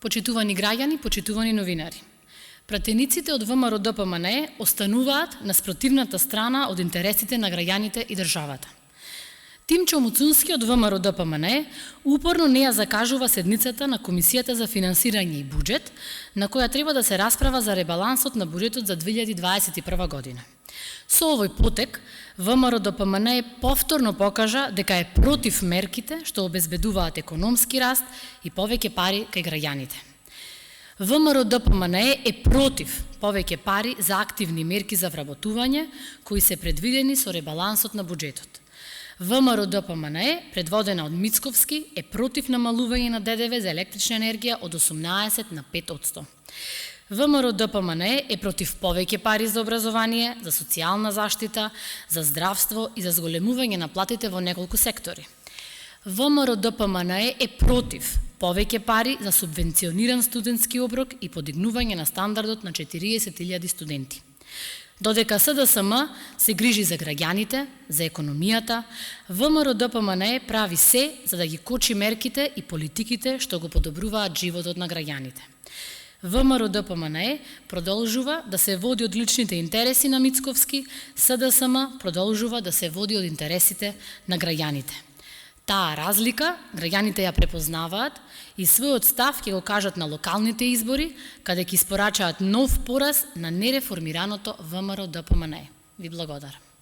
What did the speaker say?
Почитувани граѓани, почитувани новинари. Пратениците од ВМРО ДПМНЕ остануваат на спротивната страна од интересите на граѓаните и државата. Тимчо Муцунски од ВМРО ДПМНЕ упорно не ја закажува седницата на Комисијата за финансирање и буџет, на која треба да се расправа за ребалансот на буџетот за 2021 година. Со овој потек, ВМРО ДПМНЕ повторно покажа дека е против мерките што обезбедуваат економски раст и повеќе пари кај граѓаните. ВМРО ДПМНЕ е против повеќе пари за активни мерки за вработување кои се предвидени со ребалансот на буџетот. ВМРО ДПМНЕ, предводена од Мицковски, е против намалување на ДДВ за електрична енергија од 18 на 5%. ВМРО ДПМНЕ е против повеќе пари за образование, за социјална заштита, за здравство и за зголемување на платите во неколку сектори. ВМРО ДПМНЕ е против повеќе пари за субвенциониран студентски оброк и подигнување на стандардот на 40.000 студенти. Додека СДСМ се грижи за граѓаните, за економијата, ВМРО ДПМНЕ прави се за да ги кочи мерките и политиките што го подобруваат животот на граѓаните. ВМРО ДПМНЕ продолжува да се води од личните интереси на Мицковски, СДСМ продолжува да се води од интересите на граѓаните. Таа разлика граѓаните ја препознаваат и својот став ќе го кажат на локалните избори, каде ќе испорачаат нов пораз на нереформираното ВМРО ДПМНЕ. Ви благодарам.